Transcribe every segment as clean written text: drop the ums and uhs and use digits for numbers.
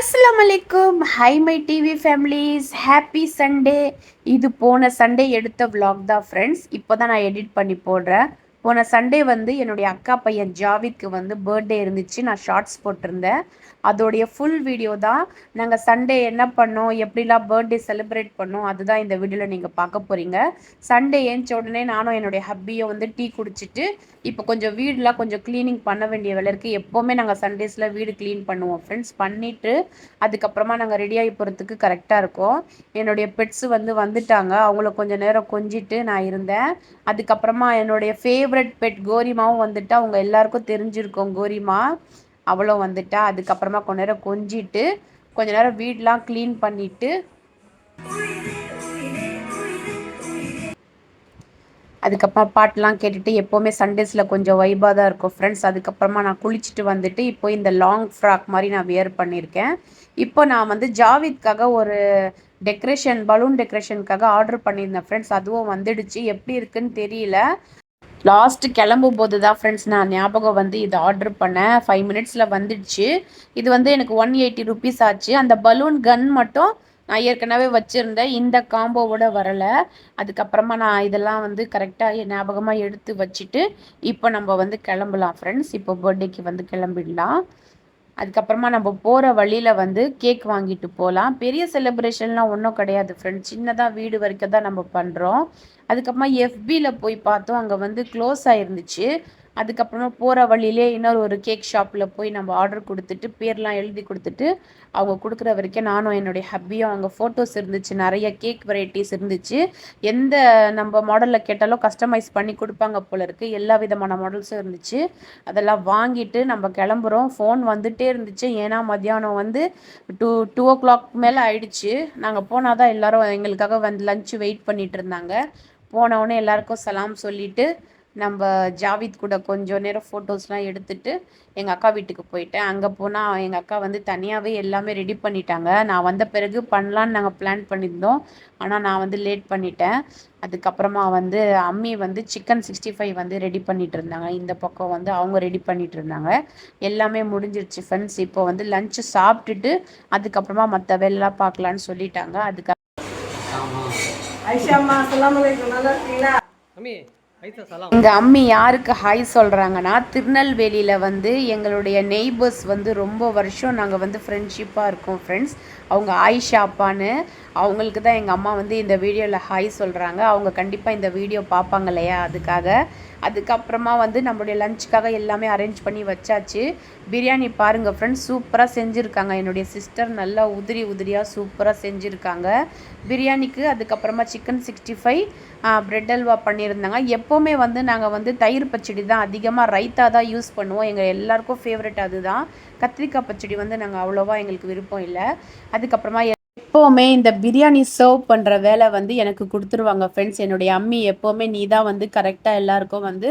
அஸ்ஸலாமு அலைக்கும். High my TV families, happy Sunday. இது போன சண்டே எடுத்த vlog தான் ஃப்ரெண்ட்ஸ். இப்போ தான் நான் எடிட் பண்ணி போடுறேன். போன சண்டே வந்து என்னுடைய அக்கா பையன் ஜாவித்க்கு வந்து பர்த்டே இருந்துச்சு. நான் ஷார்ட்ஸ் போட்டிருந்தேன். அதோடைய ஃபுல் வீடியோ தான். நாங்கள் சண்டே என்ன பண்ணோம், எப்படிலாம் பர்த்டே செலிப்ரேட் பண்ணோம், அதுதான் இந்த வீடியோவில் நீங்கள் பார்க்க போகிறீங்க. சண்டே ஏஞ்ச உடனே நானும் என்னுடைய ஹப்பியும் வந்து டீ குடிச்சிட்டு இப்போ கொஞ்சம் வீடெலாம் கொஞ்சம் க்ளீனிங் பண்ண வேண்டிய வேலை இருக்குது. எப்போவுமே நாங்கள் சண்டேஸில் வீடு க்ளீன் பண்ணுவோம் ஃப்ரெண்ட்ஸ். பண்ணிவிட்டு அதுக்கப்புறமா நாங்கள் ரெடியாகி போகிறதுக்கு கரெக்டாக இருக்கும். என்னுடைய பெட்ஸு வந்துட்டாங்க. அவங்கள கொஞ்சம் நேரம் கொஞ்சிட்டு நான் இருந்தேன். அதுக்கப்புறமா என்னுடைய ஃபேவரட் பெட் கோரிமாவும் வந்துட்டு, அவங்க எல்லாருக்கும் தெரிஞ்சிருக்கும் கோரிமா, அவளும் வந்துட்டா. அதுக்கப்புறமா கொஞ்ச நேரம் கொஞ்சிட்டு கொஞ்ச நேரம் வீடெலாம் க்ளீன் பண்ணிவிட்டு அதுக்கப்புறம் பாட்டெலாம் கேட்டுட்டு எப்போவுமே சண்டேஸில் கொஞ்சம் வைபாக தான் இருக்கும் ஃப்ரெண்ட்ஸ். அதுக்கப்புறமா நான் குளிச்சுட்டு வந்துட்டு இப்போ இந்த லாங் ஃப்ராக் மாதிரி நான் வியர் பண்ணியிருக்கேன். இப்போ நான் வந்து ஜாவித்காக ஒரு பலூன் டெக்கரேஷனுக்காக ஆர்டர் பண்ணியிருந்தேன் ஃப்ரெண்ட்ஸ். அதுவும் வந்துடுச்சு. எப்படி இருக்குன்னு தெரியல. லாஸ்ட்டு கிளம்பும் போது தான் ஃப்ரெண்ட்ஸ் நான் ஞாபகம் வந்து இது ஆர்டர் பண்ணேன். 5 மினிட்ஸில் வந்துடுச்சு. இது வந்து எனக்கு 180 ருபீஸ் ஆச்சு. அந்த பலூன் கன் மட்டும் நான் ஏற்கனவே வச்சுருந்தேன். இந்த காம்போவோட வரலை. அதுக்கப்புறமா நான் இதெல்லாம் வந்து கரெக்டாக ஞாபகமாக எடுத்து வச்சுட்டு இப்போ நம்ம வந்து கிளம்பலாம் ஃப்ரெண்ட்ஸ். இப்போ பர்த்டேக்கு வந்து கிளம்பிடலாம். அதுக்கப்புறமா நம்ம போகிற வழியில் வந்து கேக் வாங்கிட்டு போகலாம். பெரிய செலிப்ரேஷன்லாம் ஒன்றும் கிடையாது ஃப்ரெண்ட்ஸ். சின்னதாக வீடு வரைக்கும் தான் நம்ம பண்ணுறோம். அதுக்கப்புறமா எஃபியில் போய் பார்த்தோம், அங்கே வந்து க்ளோஸ் ஆகிருந்துச்சு. அதுக்கப்புறமா போகிற வழியிலே இன்னொரு ஒரு கேக் ஷாப்பில் போய் நம்ம ஆர்டர் கொடுத்துட்டு பேர்லாம் எழுதி கொடுத்துட்டு அவங்க கொடுக்குற வரைக்கும் நானும் என்னுடைய ஹப்பியும், அவங்க ஃபோட்டோஸ் இருந்துச்சு, நிறைய கேக் வெரைட்டிஸ் இருந்துச்சு. எந்த நம்ம மாடலில் கேட்டாலும் கஸ்டமைஸ் பண்ணி கொடுப்பாங்க போல இருக்குது. எல்லா விதமான மாடல்ஸும் இருந்துச்சு. அதெல்லாம் வாங்கிட்டு நம்ம கிளம்புறோம். ஃபோன் வந்துகிட்டே இருந்துச்சு. ஏன்னா மத்தியானம் வந்து 2 o'clock மேலே ஆயிடுச்சு. நாங்கள் போனால் தான் எல்லோரும் எங்களுக்காக வந்து லஞ்சு வெயிட் பண்ணிகிட்டு இருந்தாங்க. போனவுடனே எல்லாருக்கும் சலாம் சொல்லிவிட்டு நம்ம ஜாவித் கூட கொஞ்சம் நேரம் ஃபோட்டோஸ்லாம் எடுத்துகிட்டு எங்கள் அக்கா வீட்டுக்கு போயிட்டேன். அங்கே போனால் எங்கள் அக்கா வந்து தனியாகவே எல்லாமே ரெடி பண்ணிட்டாங்க. நான் வந்த பிறகு பண்ணலான்னு நாங்கள் பிளான் பண்ணியிருந்தோம். ஆனால் நான் வந்து லேட் பண்ணிட்டேன். அதுக்கப்புறமா வந்து அம்மி வந்து சிக்கன் 65 வந்து ரெடி பண்ணிகிட்டு இருந்தாங்க. இந்த பக்கம் வந்து அவங்க ரெடி பண்ணிகிட்டு இருந்தாங்க. எல்லாமே முடிஞ்சிருச்சு ஃப்ரெண்ட்ஸ். இப்போ வந்து லஞ்சு சாப்பிட்டுட்டு அதுக்கப்புறமா மற்ற வேலைலாம் பார்க்கலான்னு சொல்லிட்டாங்க. அதுக்கு ஐஷாம்மா அஸ்ஸலாமு அலைக்கும், நல்லா இருக்கீங்களா? எங்க அம்மி யாருக்கு ஹாய் சொல்கிறாங்கன்னா, திருநெல்வேலியில் வந்து எங்களுடைய நெய்பர்ஸ் வந்து ரொம்ப வருஷம் நாங்கள் வந்து ஃப்ரெண்ட்ஷிப்பாக இருக்கோம் ஃப்ரெண்ட்ஸ். அவங்க ஆயிஷா அப்பான்னு, அவங்களுக்கு தான் எங்கள் அம்மா வந்து இந்த வீடியோவில் ஹாய் சொல்கிறாங்க. அவங்க கண்டிப்பாக இந்த வீடியோ பார்ப்பாங்க இல்லையா, அதுக்காக. அதுக்கப்புறமா வந்து நம்மளுடைய லஞ்சுக்காக எல்லாமே அரேஞ்ச் பண்ணி வச்சாச்சு. பிரியாணி பாருங்கள் ஃப்ரெண்ட்ஸ், சூப்பராக செஞ்சுருக்காங்க. என்னுடைய சிஸ்டர் நல்லா உதிரியாக சூப்பராக செஞ்சுருக்காங்க பிரியாணிக்கு. அதுக்கப்புறமா சிக்கன் 65, பிரெட் அல்வா பண்ணியிருந்தாங்க. எப்போவுமே வந்து நாங்கள் வந்து தயிர் பச்சடி தான் அதிகமாக, ரைத்தா தான் யூஸ் பண்ணுவோம். எங்கள் எல்லாருக்கும் ஃபேவரட் அதுதான். கத்திரிக்காய் பச்சடி வந்து நாங்கள் அவ்வளோவா எங்களுக்கு விருப்பம் இல்லை. அதுக்கப்புறமா எப்போவுமே இந்த பிரியாணி சர்வ் பண்ணுற வேலை வந்து எனக்கு கொடுத்துருவாங்க ஃப்ரெண்ட்ஸ். என்னுடைய அம்மி எப்போவுமே நீ தான் வந்து கரெக்டாக எல்லாருக்கும் வந்து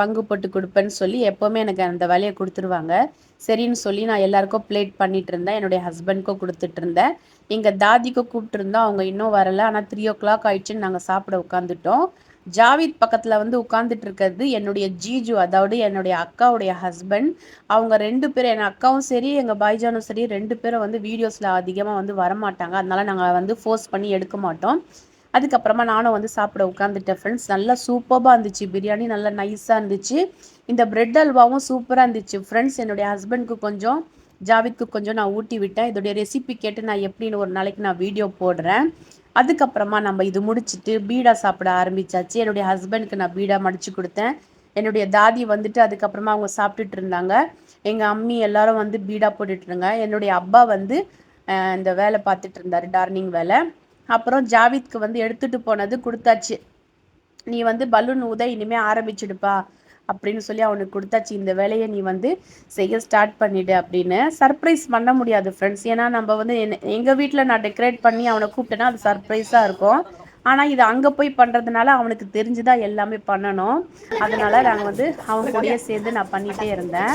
பங்கு போட்டு கொடுப்பேன்னு சொல்லி எப்போவுமே எனக்கு அந்த வேலையை கொடுத்துருவாங்க. சரின்னு சொல்லி நான் எல்லாருக்கும் பிளேட் பண்ணிகிட்டு இருந்தேன். என்னுடைய ஹஸ்பண்ட்க்கும் கொடுத்துட்டு இருந்தேன். எங்கள் தாதிக்கும் கூப்பிட்டுருந்தோம். அவங்க இன்னும் வரலை. ஆனால் 3 o'clock ஆயிடுச்சுன்னு நாங்கள் சாப்பிட உட்காந்துட்டோம். ஜாவித் பக்கத்தில் வந்து உட்காந்துட்டு இருக்கிறது என்னுடைய ஜீஜு, அதாவது என்னுடைய அக்காவுடைய ஹஸ்பண்ட். அவங்க 2 பேரும், என் அக்காவும் சரி எங்கள் பாய்ஜானும் சரி, 2 பேரும் வந்து வீடியோஸில் அதிகமாக வந்து வரமாட்டாங்க. அதனால நாங்கள் வந்து ஃபோர்ஸ் பண்ணி எடுக்க மாட்டோம். அதுக்கப்புறமா நானும் வந்து சாப்பிட உட்காந்துட்டேன் ஃப்ரெண்ட்ஸ். நல்லா சூப்பராக இருந்துச்சு பிரியாணி, நல்லா நைஸாக இருந்துச்சு. இந்த பிரெட் அல்வாவும் சூப்பராக இருந்துச்சு ஃப்ரெண்ட்ஸ். என்னுடைய ஹஸ்பண்ட்க்கு கொஞ்சம், ஜாவித்க்கு கொஞ்சம் நான் ஊட்டி விட்டேன். இதோடைய ரெசிபி கேட்டு நான் எப்படின்னு ஒரு நாளைக்கு நான் வீடியோ போடுறேன். அதுக்கப்புறமா நம்ம இது முடிச்சுட்டு பீடா சாப்பிட ஆரம்பித்தாச்சு. என்னுடைய ஹஸ்பண்டுக்கு நான் பீடா மடித்து கொடுத்தேன். என்னுடைய தாதி வந்துட்டு அதுக்கப்புறமா அவங்க சாப்பிட்டுட்டு இருந்தாங்க. எங்கள் அம்மி எல்லாரும் வந்து பீடா போட்டுட்ருங்க. என்னுடைய அப்பா வந்து இந்த வேலை பார்த்துட்டு இருந்தார், டார்னிங் வேலை. அப்புறம் ஜாவித்க்கு வந்து எடுத்துகிட்டு போனது கொடுத்தாச்சு. நீ வந்து பலூன் ஊத இனிமேல் ஆரம்பிச்சுடுப்பா அப்படின்னு சொல்லி அவனுக்கு கொடுத்தாச்சு. இந்த வேலையை நீ வந்து செய்ய ஸ்டார்ட் பண்ணிவிடு அப்படின்னு. சர்ப்ரைஸ் பண்ண முடியாது ஃப்ரெண்ட்ஸ். ஏன்னா நம்ம வந்து எங்கள் வீட்டில் நான் டெக்கரேட் பண்ணி அவனை கூப்பிட்டேன்னா அது சர்ப்ரைஸாக இருக்கும். ஆனால் இது அங்கே போய் பண்ணுறதுனால அவனுக்கு தெரிஞ்சுதான் எல்லாமே பண்ணணும். அதனால் நாங்கள் வந்து அவன் கூடயே சேர்ந்து நான் பண்ணிகிட்டே இருந்தேன்.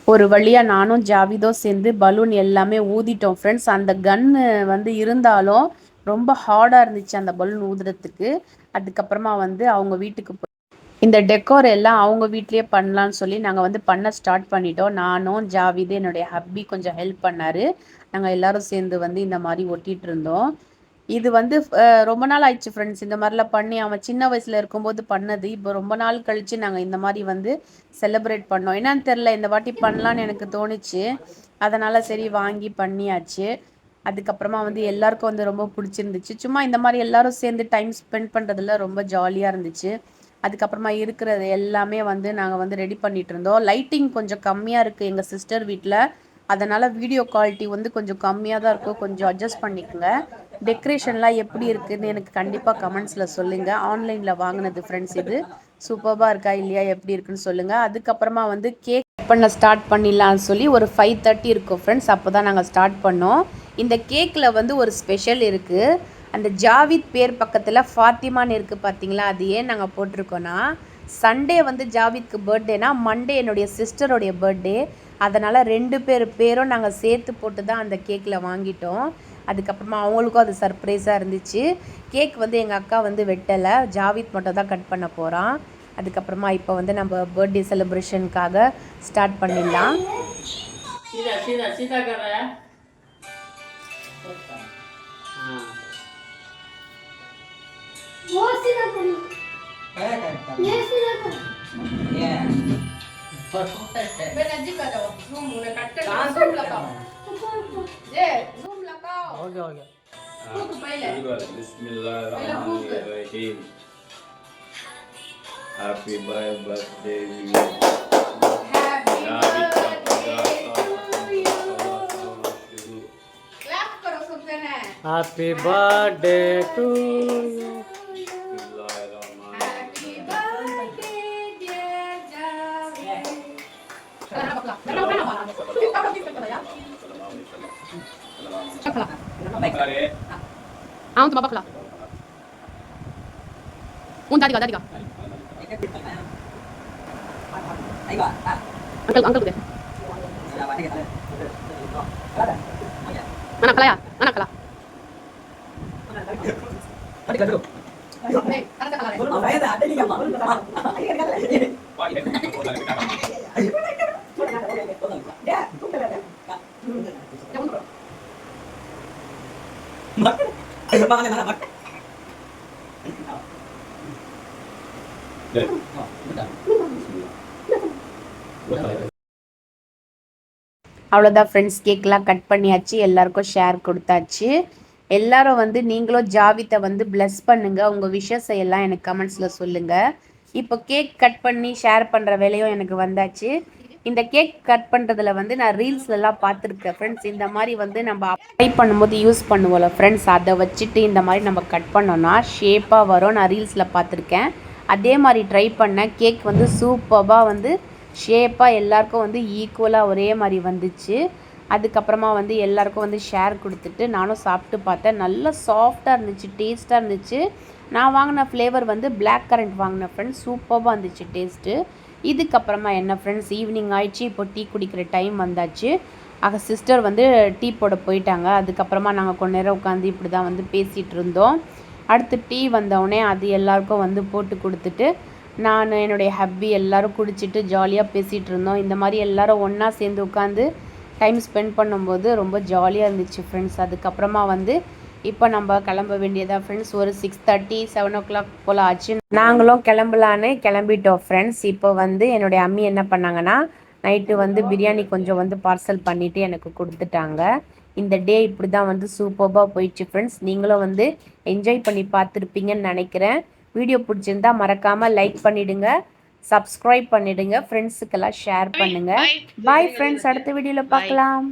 ஒரு வழியாக நானும் ஜாவிதோ சேர்ந்து பலூன் எல்லாமே ஊதிட்டோம் ஃப்ரெண்ட்ஸ். அந்த கன்னு வந்து இருந்தாலும் ரொம்ப ஹார்டாக இருந்துச்சு அந்த பலூன் ஊதுறதுக்கு. அதுக்கப்புறமா வந்து அவங்க வீட்டுக்கு இந்த டெக்கோர் எல்லாம் அவங்க வீட்லேயே பண்ணலான்னு சொல்லி நாங்கள் வந்து பண்ண ஸ்டார்ட் பண்ணிட்டோம். நானும் ஜாவிது என்னுடைய ஹப்பி கொஞ்சம் ஹெல்ப் பண்ணார். நாங்கள் எல்லோரும் சேர்ந்து வந்து இந்த மாதிரி ஒட்டிகிட்டு இருந்தோம். இது வந்து ரொம்ப நாள் ஆயிடுச்சு ஃப்ரெண்ட்ஸ். இந்த மாதிரிலாம் பண்ணி அவன் சின்ன வயசில் இருக்கும்போது பண்ணது. இப்போ ரொம்ப நாள் கழித்து நாங்கள் இந்த மாதிரி வந்து செலிப்ரேட் பண்ணோம். என்னன்னு தெரில, இந்த வாட்டி பண்ணலான்னு எனக்கு தோணுச்சு. அதனால் சரி வாங்கி பண்ணியாச்சு. அதுக்கப்புறமா வந்து எல்லாருக்கும் வந்து ரொம்ப பிடிச்சிருந்துச்சு. சும்மா இந்த மாதிரி எல்லாரும் சேர்ந்து டைம் ஸ்பெண்ட் பண்ணுறதுல ரொம்ப ஜாலியாக இருந்துச்சு. அதுக்கப்புறமா இருக்கிறது எல்லாமே வந்து நாங்கள் வந்து ரெடி பண்ணிகிட்டு இருந்தோம். லைட்டிங் கொஞ்சம் கம்மியாக இருக்குது எங்கள் சிஸ்டர் வீட்டில். அதனால் வீடியோ குவாலிட்டி வந்து கொஞ்சம் கம்மியாக தான் இருக்கும். கொஞ்சம் அட்ஜஸ்ட் பண்ணிக்கோங்க. டெக்கரேஷன்லாம் எப்படி இருக்குதுன்னு எனக்கு கண்டிப்பாக கமெண்ட்ஸில் சொல்லுங்கள். ஆன்லைனில் வாங்கினது ஃப்ரெண்ட்ஸ். இது சூப்பராக இருக்கா இல்லையா, எப்படி இருக்குன்னு சொல்லுங்கள். அதுக்கப்புறமா வந்து கேக் பண்ண ஸ்டார்ட் பண்ணிடலான்னு சொல்லி ஒரு 5:30 இருக்கும் ஃப்ரெண்ட்ஸ். அப்போ தான் நாங்கள் ஸ்டார்ட் பண்ணோம். இந்த கேக்கில் வந்து ஒரு ஸ்பெஷல் இருக்குது. அந்த ஜாவித் பேர் பக்கத்தில் ஃபாத்திமான்னு இருக்குது பார்த்தீங்களா, அது ஏன் நாங்கள் போட்டிருக்கோன்னா, சண்டே வந்து ஜாவித்க்கு பர்த்டேனா மண்டே என்னுடைய சிஸ்டருடைய பர்த்டே. அதனால் 2 பேரும் நாங்கள் சேர்த்து போட்டு தான் அந்த கேக்கில் வாங்கிட்டோம். அதுக்கப்புறமா அவங்களுக்கும் அது சர்ப்ரைஸாக இருந்துச்சு. கேக் வந்து எங்கள் அக்கா வந்து வெட்டலை, ஜாவித் மட்டும் தான் கட் பண்ண போகிறான். அதுக்கப்புறமா இப்போ வந்து நம்ம பர்த்டே செலிப்ரேஷனுக்காக ஸ்டார்ட் பண்ணிடலாம். Happy birthday. Happy birthday to you. Happy birthday, dear Javid. Ang tumabak lang. Dadi ka. Uncle deh. Anak kala. அவ்வளோதான் ஃப்ரெண்ட்ஸ், கேக்லாம் கட் பண்ணியாச்சு, எல்லாருக்கும் ஷேர் கொடுத்தாச்சு. எல்லாரும் வந்து நீங்களும் ஜாவித்தை வந்து பிளஸ் பண்ணுங்கள். உங்கள் விஷஸை எல்லாம் எனக்கு கமெண்ட்ஸில் சொல்லுங்கள். இப்போ கேக் கட் பண்ணி ஷேர் பண்ணுற வேலையும் எனக்கு வந்தாச்சு. இந்த கேக் கட் பண்ணுறதுல வந்து நான் ரீல்ஸ்லலாம் பார்த்துருக்கேன் ஃப்ரெண்ட்ஸ். இந்த மாதிரி வந்து நம்ம அப்ளை பண்ணும்போது யூஸ் பண்ணுவோம்ல ஃப்ரெண்ட்ஸ், அதை வச்சுட்டு இந்த மாதிரி நம்ம கட் பண்ணோன்னா ஷேப்பாக வரும். நான் ரீல்ஸில் பார்த்துருக்கேன். அதே மாதிரி ட்ரை பண்ணேன். கேக் வந்து சூப்பராக வந்து ஷேப்பாக எல்லாருக்கும் வந்து ஈக்குவலாக ஒரே மாதிரி வந்துச்சு. அதுக்கப்புறமா வந்து எல்லாருக்கும் வந்து ஷேர் கொடுத்துட்டு நானும் சாப்பிட்டு பார்த்தேன். நல்லா சாஃப்டாக இருந்துச்சு, டேஸ்ட்டாக இருந்துச்சு. நான் வாங்கின ஃப்ளேவர் வந்து பிளாக் கரண்ட் வாங்கினேன் ஃப்ரெண்ட்ஸ். சூப்பராக இருந்துச்சு டேஸ்ட்டு. இதுக்கப்புறமா என்ன ஃப்ரெண்ட்ஸ், ஈவினிங் ஆயிடுச்சு. இப்போ டீ குடிக்கிற டைம் வந்தாச்சு. சிஸ்டர் வந்து டீ போட போயிட்டாங்க. அதுக்கப்புறமா நாங்கள் கொஞ்ச நேரம் உட்காந்து இப்படி தான் வந்து பேசிகிட்டு இருந்தோம். அடுத்து டீ வந்தவுடனே அது எல்லாருக்கும் வந்து போட்டு கொடுத்துட்டு நான் என்னுடைய ஹப்பி எல்லோரும் குடிச்சிட்டு ஜாலியாக பேசிகிட்டு இருந்தோம். இந்த மாதிரி எல்லோரும் ஒன்றா சேர்ந்து உட்காந்து டைம் ஸ்பெண்ட் பண்ணும்போது ரொம்ப ஜாலியாக இருந்துச்சு ஃப்ரெண்ட்ஸ். அதுக்கப்புறமா வந்து இப்போ நம்ம கிளம்ப வேண்டியதாக ஃப்ரெண்ட்ஸ். ஒரு 6:30 7 o'clock போல் ஆச்சு. நாங்களும் கிளம்பலான்னு கிளம்பிட்டோம் ஃப்ரெண்ட்ஸ். இப்போ வந்து என்னுடைய அம்மி என்ன பண்ணாங்கன்னா, நைட்டு வந்து பிரியாணி கொஞ்சம் வந்து பார்சல் பண்ணிவிட்டு எனக்கு கொடுத்துட்டாங்க. இந்த டே இப்படி தான் வந்து சூப்பராக போயிடுச்சு ஃப்ரெண்ட்ஸ். நீங்களும் வந்து என்ஜாய் பண்ணி பார்த்துருப்பீங்கன்னு நினைக்கிறேன். வீடியோ பிடிச்சிருந்தா மறக்காமல் லைக் பண்ணிவிடுங்க, சப்ஸ்கிரைப் பண்ணிவிடுங்க, ஃப்ரெண்ட்ஸுக்கெல்லாம் ஷேர் பண்ணுங்கள். பாய் ஃப்ரெண்ட்ஸ், அடுத்த வீடியோவில் பார்க்கலாம்.